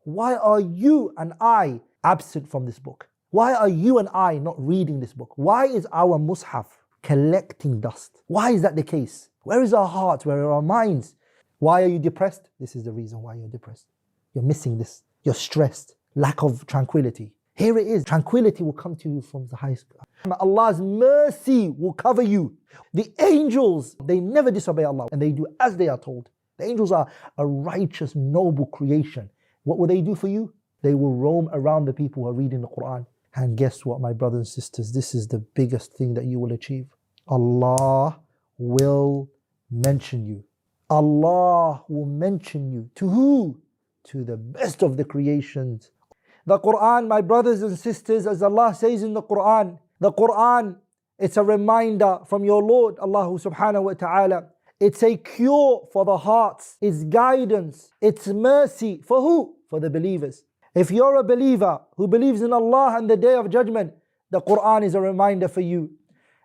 why are you and I absent from this book? Why are you and I not reading this book? Why is our mushaf collecting dust? Why is that the case? Where is our hearts? Where are our minds? Why are you depressed? This is the reason why you're depressed. You're missing this. You're stressed. Lack of tranquility. Here it is. Tranquility will come to you from the highest. Allah's mercy will cover you. The angels, they never disobey Allah and they do as they are told. The angels are a righteous, noble creation. What will they do for you? They will roam around the people who are reading the Quran. And guess what, my brothers and sisters? This is the biggest thing that you will achieve. Allah will mention you. Allah will mention you. To who? To the best of the creations. The Quran, my brothers and sisters, as Allah says in the Quran, it's a reminder from your Lord, Allah subhanahu wa ta'ala. It's a cure for the hearts. It's guidance. It's mercy. For who? For the believers. If you're a believer who believes in Allah and the Day of Judgment, the Quran is a reminder for you.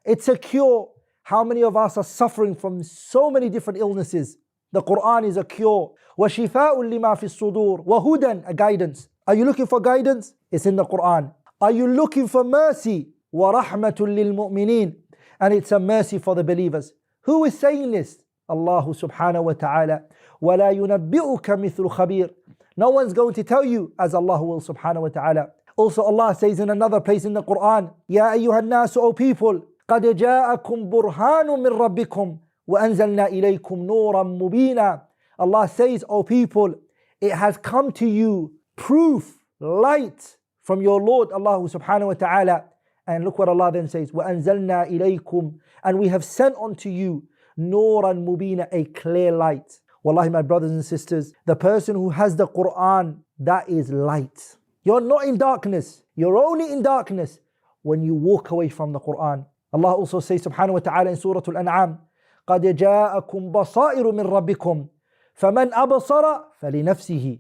It's a cure. How many of us are suffering from so many different illnesses? The Quran is a cure. وَشِفَاءٌ لِمَا فِي الصُّدُورِ وَهُدًى, a guidance. Are you looking for guidance? It's in the Quran. Are you looking for mercy? وَرَحْمَةٌ لِلْمُؤْمِنِينَ, and it's a mercy for the believers. Who is saying this? Allah subhanahu wa ta'ala. وَلَا يُنَبِّئُكَ مِثْلُ خَبِيرٍ. No one's going to tell you as Allah will subhanahu wa ta'ala. Also Allah says in another place in the Quran, يَا أَيُّهَا النَّاسُ, O people, قَدْ جَاءَكُمْ بُرْهَانٌ مِّن رَبِّكُمْ وَأَنزَلْنَا إِلَيْكُمْ نُورًا مُبِينًا. Allah says, O people, it has come to you proof, light from your Lord Allah subhanahu wa ta'ala. And look what Allah then says, وَأَنزَلْنَا إِلَيْكُمْ, and we have sent unto you نُورًا مُبِينًا, a clear light. Wallahi, my brothers and sisters, the person who has the Quran, that is light. You're not in darkness. You're only in darkness when you walk away from the Quran. Allah also says subhanahu wa ta'ala in Surah Al-An'am, قَدْ جَاءَكُمْ بَصَائِرُ مِنْ رَبِّكُمْ فَمَنْ أَبْصَرَ فَلِنَفْسِهِ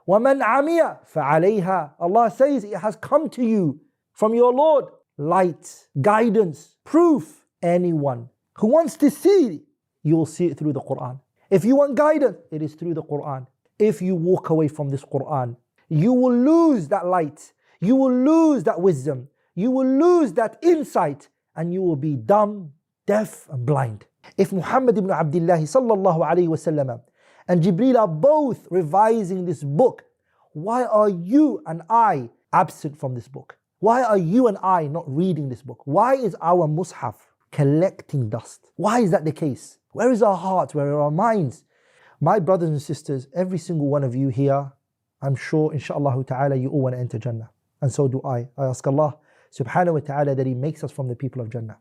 وَمَنْ عَمِيَ فَعَلَيْهَا. Allah says it has come to you from your Lord, light, guidance, proof. Anyone who wants to see, you will see it through the Quran. If you want guidance, it is through the Quran. If you walk away from this Quran, you will lose that light. You will lose that wisdom. You will lose that insight, and you will be dumb, deaf, and blind. If Muhammad ibn Abdullah sallallahu alayhi wa sallam and Jibril are both revising this book, why are you and I absent from this book? Why are you and I not reading this book? Why is our mushaf collecting dust? Why is that the case? Where is our hearts? Where are our minds? My brothers and sisters, every single one of you here, I'm sure inshaAllah ta'ala you all want to enter Jannah. And so do I. I ask Allah subhanahu wa ta'ala that He makes us from the people of Jannah.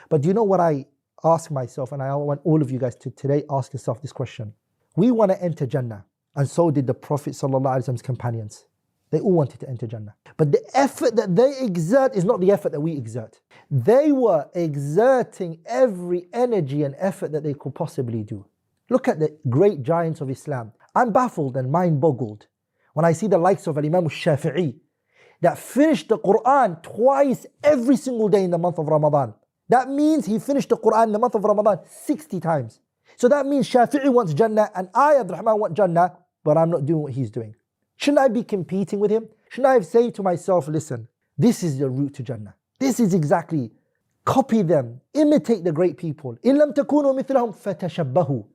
But do you know what I ask myself, and I want all of you guys to today ask yourself this question. We want to enter Jannah, and so did the Prophet sallallahu alaihi wasallam's companions. They all wanted to enter Jannah. But the effort that they exert is not the effort that we exert. They were exerting every energy and effort that they could possibly do. Look at the great giants of Islam. I'm baffled and mind-boggled when I see the likes of Imam al-Shafi'i that finished the Quran twice every single day in the month of Ramadan. That means he finished the Quran in the month of Ramadan 60 times. So that means Shafi'i wants Jannah and I, Abdulrahman, want Jannah, but I'm not doing what he's doing. Shouldn't I be competing with him? Shouldn't I have said to myself, listen, this is the route to Jannah. This is exactly, copy them, imitate the great people. إِن لَمْ تَكُونُوا مِثْلَهُمْ فَتَشَبَّهُوا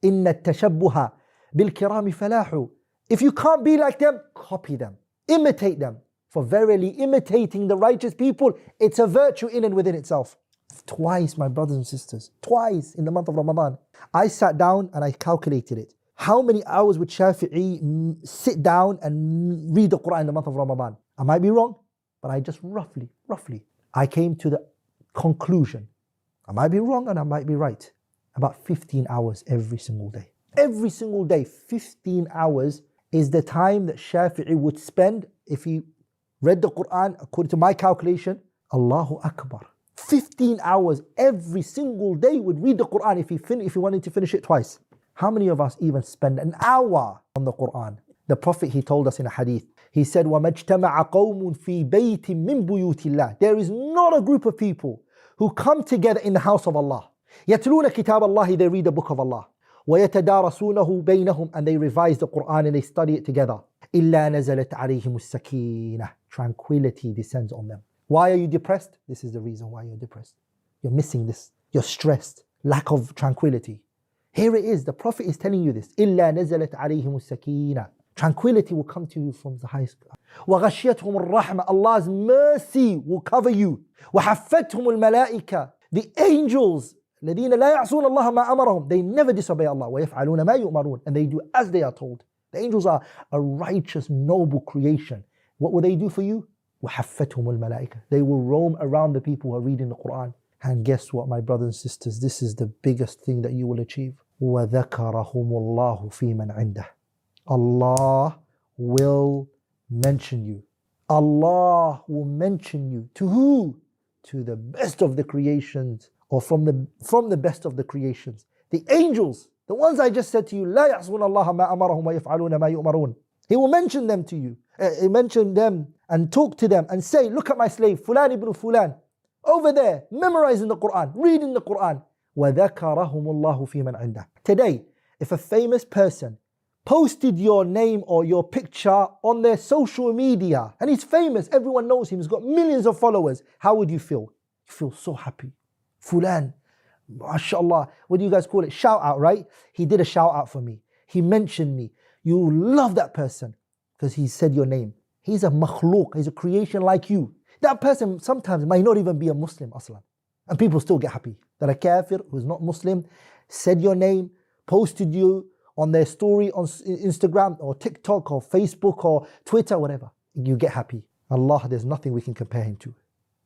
إِنَّ التَّشَبُّهَ بِالْكِرَامِ فَلَاحُ. If you can't be like them, copy them, imitate them. For verily imitating the righteous people, it's a virtue in and within itself. Twice, my brothers and sisters, twice in the month of Ramadan. I sat down and I calculated it. How many hours would Shafi'i sit down and read the Quran in the month of Ramadan? I might be wrong, but I just roughly, I came to the conclusion. I might be wrong and I might be right. About 15 hours every single day. Every single day, 15 hours is the time that Shafi'i would spend if he read the Quran according to my calculation. Allahu Akbar. 15 hours every single day would read the Quran if he wanted to finish it twice. How many of us even spend an hour on the Quran? The Prophet, he told us in a hadith, he said, وَمَجْتَمَعَ قَوْمٌ فِي بَيْتٍ مِّن بُيُوتِ اللَّهِ. There is not a group of people who come together in the house of Allah. يَتْلُونَ كِتَابَ اللَّهِ, they read the book of Allah. وَيَتَدَارَسُونَهُ بَيْنَهُمْ, and they revise the Quran and they study it together. إِلَّا نَزَلَتْ عَلَيْهِمُ السَّكِينَةُ. Tranquility descends on them. Why are you depressed? This is the reason why you're depressed. You're missing this. You're stressed. Lack of tranquility. Here it is. The Prophet is telling you this. إِلَّا نَزَلَتْ عَلَيْهِمُ السَّكِينَةُ. Tranquility will come to you from the highest. وَغَشِيَتْهُمُ الرَّحْمَةُ. Allah's mercy will cover you. وَحَفَّتْهُمُ الْمَلَائِكَةُ. The angels, الَّذِينَ لَا يَعْصُونَ اللَّهَ مَا أَمَرَهُم. They never disobey Allah. وَيَفْعَلُونَ مَا يُؤْمَرُونَ. And they do as they are told. The angels are a righteous, noble creation. What will they do for you? وَحَفَّتْهُمُ الْمَلَائِكَةُ. They will roam around the people who are reading the Quran. And guess what, my brothers and sisters? This is the biggest thing that you will achieve. وَذَكَرَهُمُ اللَّهُ فِي مَنْ عِنْدَهُ. Allah will mention you. Allah will mention you. To who? To the best of the creations, or from the best of the creations. The angels, the ones I just said to you, لا يعصون الله ما أمرهم ويفعلون ما يؤمرون. He will mention them to you. He mention them and talk to them and say, look at my slave, Fulan ibn Fulan, over there, memorizing the Quran, reading the Quran. وَذَكَرَهُمُ اللَّهُ فِي مَنْ عِنْدَهُ. Today, if a famous person posted your name or your picture on their social media, and he's famous, everyone knows him, he's got millions of followers, how would you feel? You feel so happy. Fulan, mashallah, what do you guys call it? Shout out, right? He did a shout out for me. He mentioned me. You love that person because he said your name. He's a makhluk, he's a creation like you. That person sometimes might not even be a Muslim aslan. And people still get happy that a kafir who's not Muslim said your name, posted you on their story on Instagram or TikTok or Facebook or Twitter, whatever. You get happy. Allah, there's nothing we can compare him to.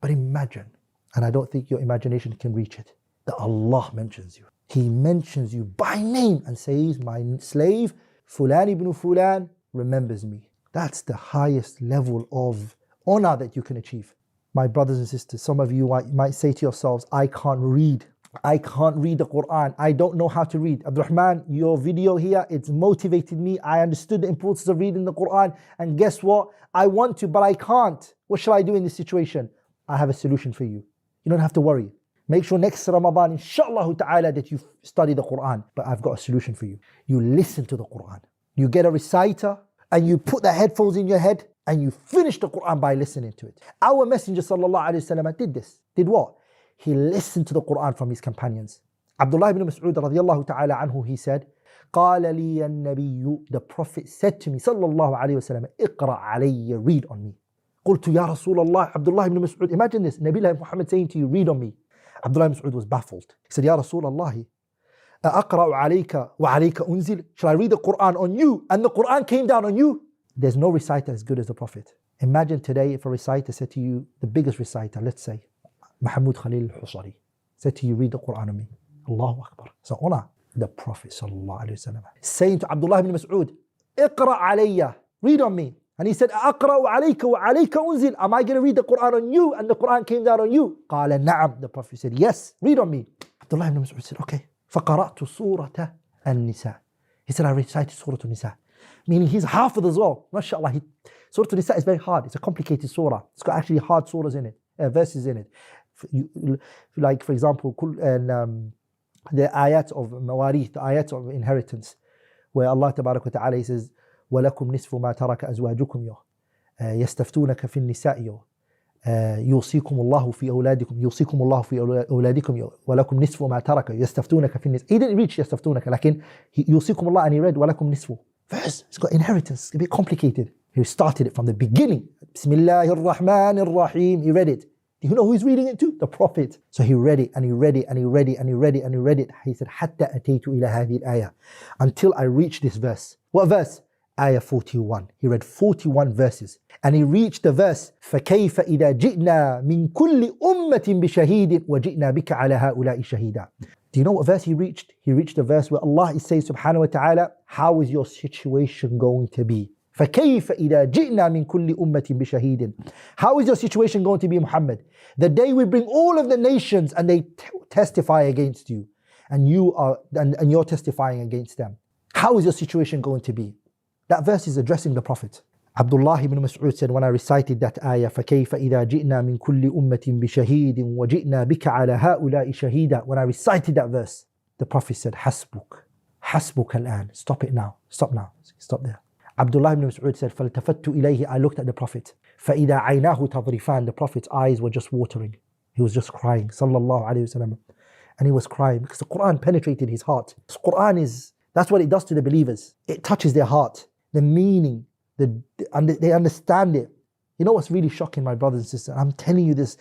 But imagine, and I don't think your imagination can reach it, that Allah mentions you. He mentions you by name and says, my slave, Fulan ibn Fulan, remembers me. That's the highest level of honor that you can achieve. My brothers and sisters, some of you might say to yourselves, I can't read. I can't read the Quran. I don't know how to read. Abdulrahman, your video here, it's motivated me. I understood the importance of reading the Quran. And guess what? I want to, but I can't. What shall I do in this situation? I have a solution for you. You don't have to worry. Make sure next Ramadan, inshallah ta'ala, that you study the Quran. But I've got a solution for you. You listen to the Quran. You get a reciter and you put the headphones in your head and you finish the Quran by listening to it. Our Messenger sallallahu alayhi wasallam did this. Did what? He listened to the Quran from his companions. Abdullah ibn Mas'ud radiyallahu ta'ala anhu, he said, قال لي النبي, the Prophet said to me sallallahu alayhi wasallam, اقرأ علي, read on me. قلت يا رسول الله. Abdullah ibn Mas'ud, imagine this, Nabi Muhammad saying to you, read on me. Abdullah ibn Mas'ud was baffled. He said, يا رسول الله أقرأ عليك وعليك أنزل. Shall I read the Quran on you and the Quran came down on you? There's no reciter as good as the Prophet. Imagine today if a reciter said to you, the biggest reciter, let's say Mahmoud Khalil al-Husari, said to you, read the Quran on me. Allahu Akbar. So honor the Prophet sallallahu alayhi wasallam saying to Abdullah ibn Mas'ud, اقرأ علي, read on me. And he said, أقرأ عليك وعليك أنزل. Am I going to read the Quran on you and the Quran came down on you? قال نعم. The Prophet said, yes, read on me. Abdullah ibn Mas'ud said, okay. فقرأت سورة النساء. He said, I recited Surah An-Nisa. Meaning he's half as well. MashaAllah. Surah An-Nisa is very hard. It's a complicated surah. It's got actually hard surahs in it, verses in it. Like for example, the ayat of mawarith, the ayat of inheritance, where Allah Tabarak wa Ta'ala says, وَلَكُمْ نِصْفُ مَا تَرَكَ أَزْوَاجُكُمْ يَسْتَفْتُونَكَ فِي النِّسَاءِ يوصيكم الله في أولادكم ولكم نصف ما ترك يستفتونك في النساء. He didn't reach يستفتونك, لكن يوصيكم الله and he read ولكم نصف. Verse, it's got inheritance, it's a bit complicated. He started it from the beginning. بسم الله الرحمن الرحيم. He read it. Do you know who he's reading it to? The Prophet. So he read it and he read it and he read it and he read it and he read it. He said حتى أتيت إلى هذه الآية, until I reached this verse. What verse? Ayah 41. He read 41 verses and he reached the verse فَكَيْفَ إِذَا جِئْنَا مِنْ كُلِّ أُمَّةٍ بِشَهِيدٍ وَجِئْنَا بِكَ عَلَى هَؤُلَاءِ شَهِيدًا. Do you know what verse he reached? He reached the verse where Allah is saying subhanahu wa ta'ala, how is your situation going to be? فَكَيْفَ إِذَا جِئْنَا مِنْ كُلِّ أُمَّةٍ بِشَهِيدٍ. How is your situation going to be, Muhammad? The day we bring all of the nations and they testify against you and you're testifying against them. How is your situation going to be? That verse is addressing the Prophet. Abdullah ibn Mas'ud said, when I recited that ayah, فَكَيْفَ إِذَا جِئْنَا مِنْ كُلِّ أُمَّةٍ بِشَهِيدٍ وَجِئْنَا بِكَ عَلَى هَؤُلَاءِ شَهِيدًا. When I recited that verse, the Prophet said, حَسْبُكَ الْآن. Stop it now. Stop now. Stop there. Abdullah ibn Mas'ud said, فَالْتَفَتُّ إِلَيْهِ, I looked at the Prophet. فَإِذَا عَيْنَاهُ تَضْرِفَانِ, the Prophet's eyes were just watering. He was just crying, sallallahu alayhi wasallam. And he was crying because the Quran penetrated his heart. The Quran is, that's what it does to the believers. It touches their heart, the meaning, they understand it. You know what's really shocking, my brothers and sisters? I'm telling you this,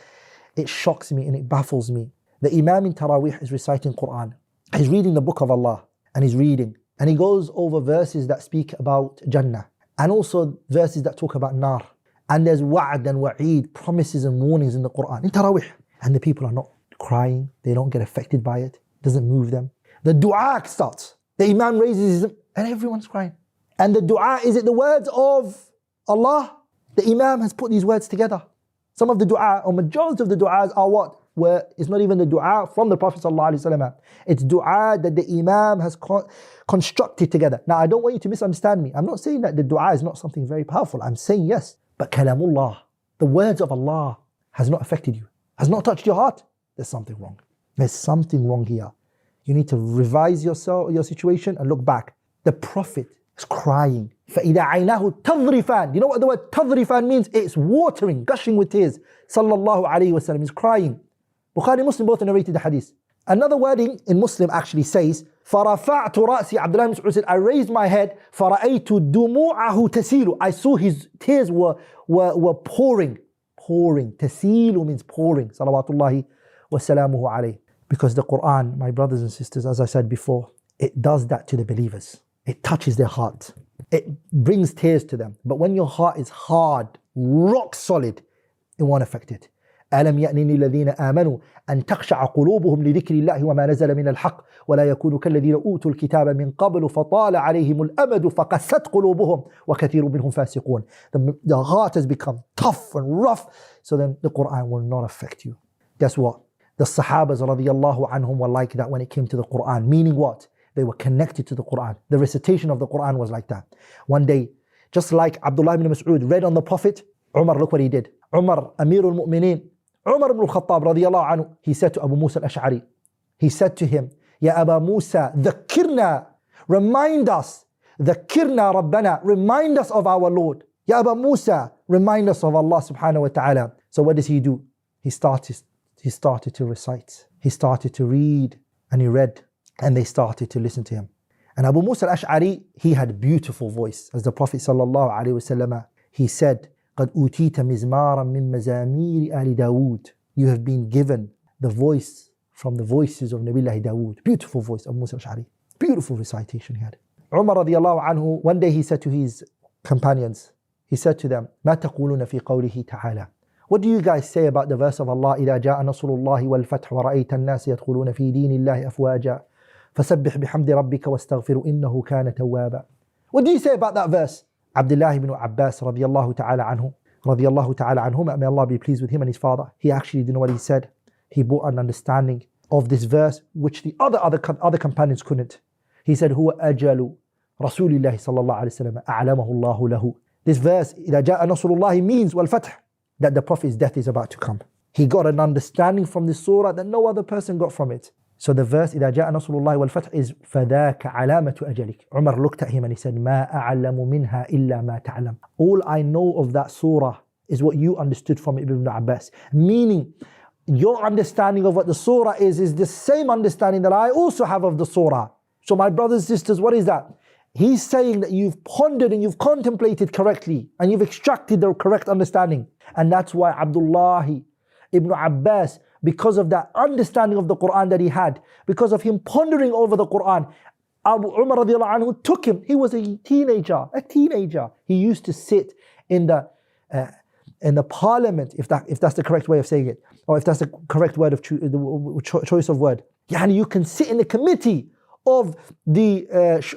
it shocks me and it baffles me. The Imam in Taraweeh is reciting Quran. He's reading the book of Allah and he's reading. And he goes over verses that speak about Jannah and also verses that talk about Nar. And there's wa'd and wa'id, promises and warnings in the Quran, in Taraweeh. And the people are not crying, they don't get affected by it, doesn't move them. The dua starts, the Imam raises his, and everyone's crying. And the dua, is it the words of Allah? The Imam has put these words together. Some of the dua, or majority of the du'as are what? Where it's not even the dua from the Prophet ﷺ. It's dua that the Imam has constructed together. Now I don't want you to misunderstand me. I'm not saying that the dua is not something very powerful. I'm saying yes. But kalamullah, the words of Allah, has not affected you, has not touched your heart. There's something wrong. There's something wrong here. You need to revise your situation and look back. The Prophet is crying. فَإِذَا عَيْنَاهُ تَضْرِفَانِ. You know what the word تَضْرِفَانِ means? It's watering, gushing with tears. Sallallahu alayhi wa sallam. He's crying. Bukhari and Muslim both narrated the hadith. Another wording in Muslim actually says, فَرَفَعْتُ رَأْسِي. Abdullah ibn Mas'ud said, I raised my head, فَرَأَيْتُ دُمُوعَهُ تَسِيلُ. I saw his tears were pouring. Pouring. تَسِيلُ means pouring. Salawatullahi wa salamuhu alayhi. Because the Quran, my brothers and sisters, as I said before, it does that to the believers. It touches their heart. It brings tears to them. But when your heart is hard, rock solid, it won't affect it. ألم يأن الذين آمنوا أن تخشع قلوبهم لذكر الله وما نزل من الحق ولا يكونوا كالذين أوتوا الكتاب من قبل فطال عليهم الأمد فقست قلوبهم وكثير منهم فاسقون. The heart has become tough and rough, so then the Quran will not affect you. Guess what? The Sahabas radiallahu anhum were like that when it came to the Quran. Meaning what? They were connected to the Quran. The recitation of the Quran was like that. One day, just like Abdullah ibn Mas'ud read on the Prophet, Umar, look what he did. Umar, Amirul Mu'mineen, Umar ibn al-Khattab radiallahu anhu, he said to Abu Musa al-Ash'ari, he said to him, Ya Aba Musa, dhakirna, remind us, dhakirna Rabbana, remind us of our Lord. Ya Aba Musa, remind us of Allah subhanahu wa ta'ala. So what does he do? He started to recite. He started to read, and he read, and they started to listen to him. And Abu Musa al-Ash'ari, he had a beautiful voice. As the Prophet sallallahu alaihi wasallam, he said, قَدْ أُوتِيتَ مِزْمَارًا مِّن مَزَامِيرِ آلِ دَاوُودَ. You have been given the voice from the voices of Nabiullah Dawood. Beautiful voice, Abu Musa al-Ash'ari. Beautiful recitation he had. Umar radiallahu anhu, one day he said to his companions, he said to them, مَا تَقُولُونَ فِي قَوْلِهِ تَعَالَى. What do you guys say about the verse of Allah, إِذَا جَاءَ نَصْرُ اللَّهِ وَالْفَتْحُ وَرَأَيْتَ النَّاسِ يَدْخُلُونَ فِي دِينِ اللَّهِ أَفْوَاجًا فَسَبِّحْ بِحَمْدِ رَبِّكَ وَاسْتَغْفِرْ إِنَّهُ كَانَ تَوَّابًا. What do you say about that verse? Abdullah ibn Abbas radiallahu ta'ala anhu, may Allah be pleased with him and his father, he actually, you know what he said? He brought an understanding of this verse which the other companions couldn't. He said, هُوَ أَجَلُ رَسُولِ اللَّهِ صَلَّى اللَّهُ عَلَيْهِ وسلم أَعْلَمَهُ اللَّهُ لَهُ. This verse, إِذَا جَاءَ نَصْرُ اللَّهِ means وَالْفَتْحِ, that the Prophet's death is about to come. He got an understanding from this surah that no other person got from it. So the verse, إِذَا جَاءَ نَصْرُ اللَّهِ وَالْفَتْحِ is فَذَاكَ عَلَامَةُ أَجَلِكَ. Umar looked at him and he said, مَا أَعْلَمُ مِنْهَا إِلَّا مَا تَعْلَمُ. All I know of that surah is what you understood from Ibn Abbas. Meaning, your understanding of what the surah is the same understanding that I also have of the surah. So my brothers and sisters, what is that? He's saying that you've pondered and you've contemplated correctly and you've extracted the correct understanding. And that's why Abdullah ibn Abbas, because of that understanding of the Quran that he had, because of him pondering over the Quran, Abu Umar radiallahu anhu took him. He was a teenager. He used to sit in the parliament, if that's the correct way of saying it, or if that's the correct word of choice of word. Yani you can sit in the committee of the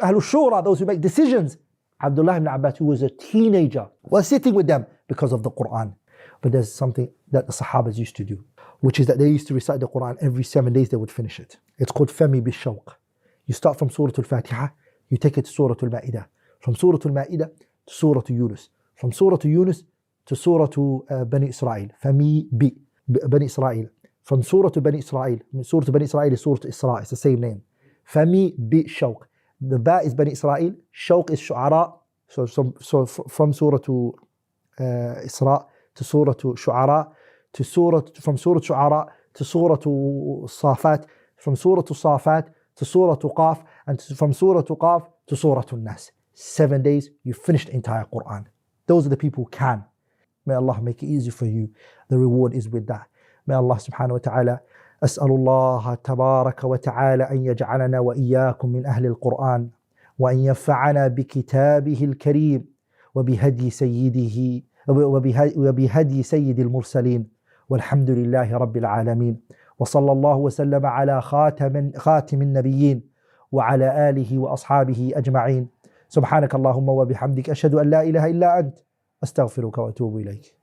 Ahlul Shura, those who make decisions. Abdullah ibn Abbas, who was a teenager, was sitting with them because of the Quran. But there's something that the Sahabas used to do, which is that they used to recite the Quran every 7 days. They would finish it. It's called Fami Bishawq. You start from Surah Al-Fatiha, you take it to Surah Al-Ma'idah. From Surah Al-Ma'idah to Surah Yunus. From Surah Yunus to Surah Bani Israel. Fami Bani Israel. From Surah Bani Israel. Surah Bani Israel is Surah Isra. It's the same name. Fami Bishawq. The Ba is Bani Israel. Shawq is Shu'ara. From Surah to Isra to Surah to Shu'ara to from Surah Shu'ara to Surah to Safat, from Surah to Safat to Surah to Qaf, and from Surah to Qaf to Surah An-Nas. 7 days, you finished the entire Quran. Those are the people who can. May Allah make it easy for you. The reward is with that. May Allah subhanahu wa ta'ala, أسأل الله تبارك وتعالى أن يجعلنا وإياكم من أهل القرآن، وأن ينفعنا بكتابه الكريم وبهدي سيد المرسلين، والحمد لله رب العالمين. وصلى الله وسلم على خاتم النبيين وعلى آله وأصحابه أجمعين. سبحانك اللهم وبحمدك، أشهد أن لا إله إلا أنت، أستغفرك وأتوب إليك.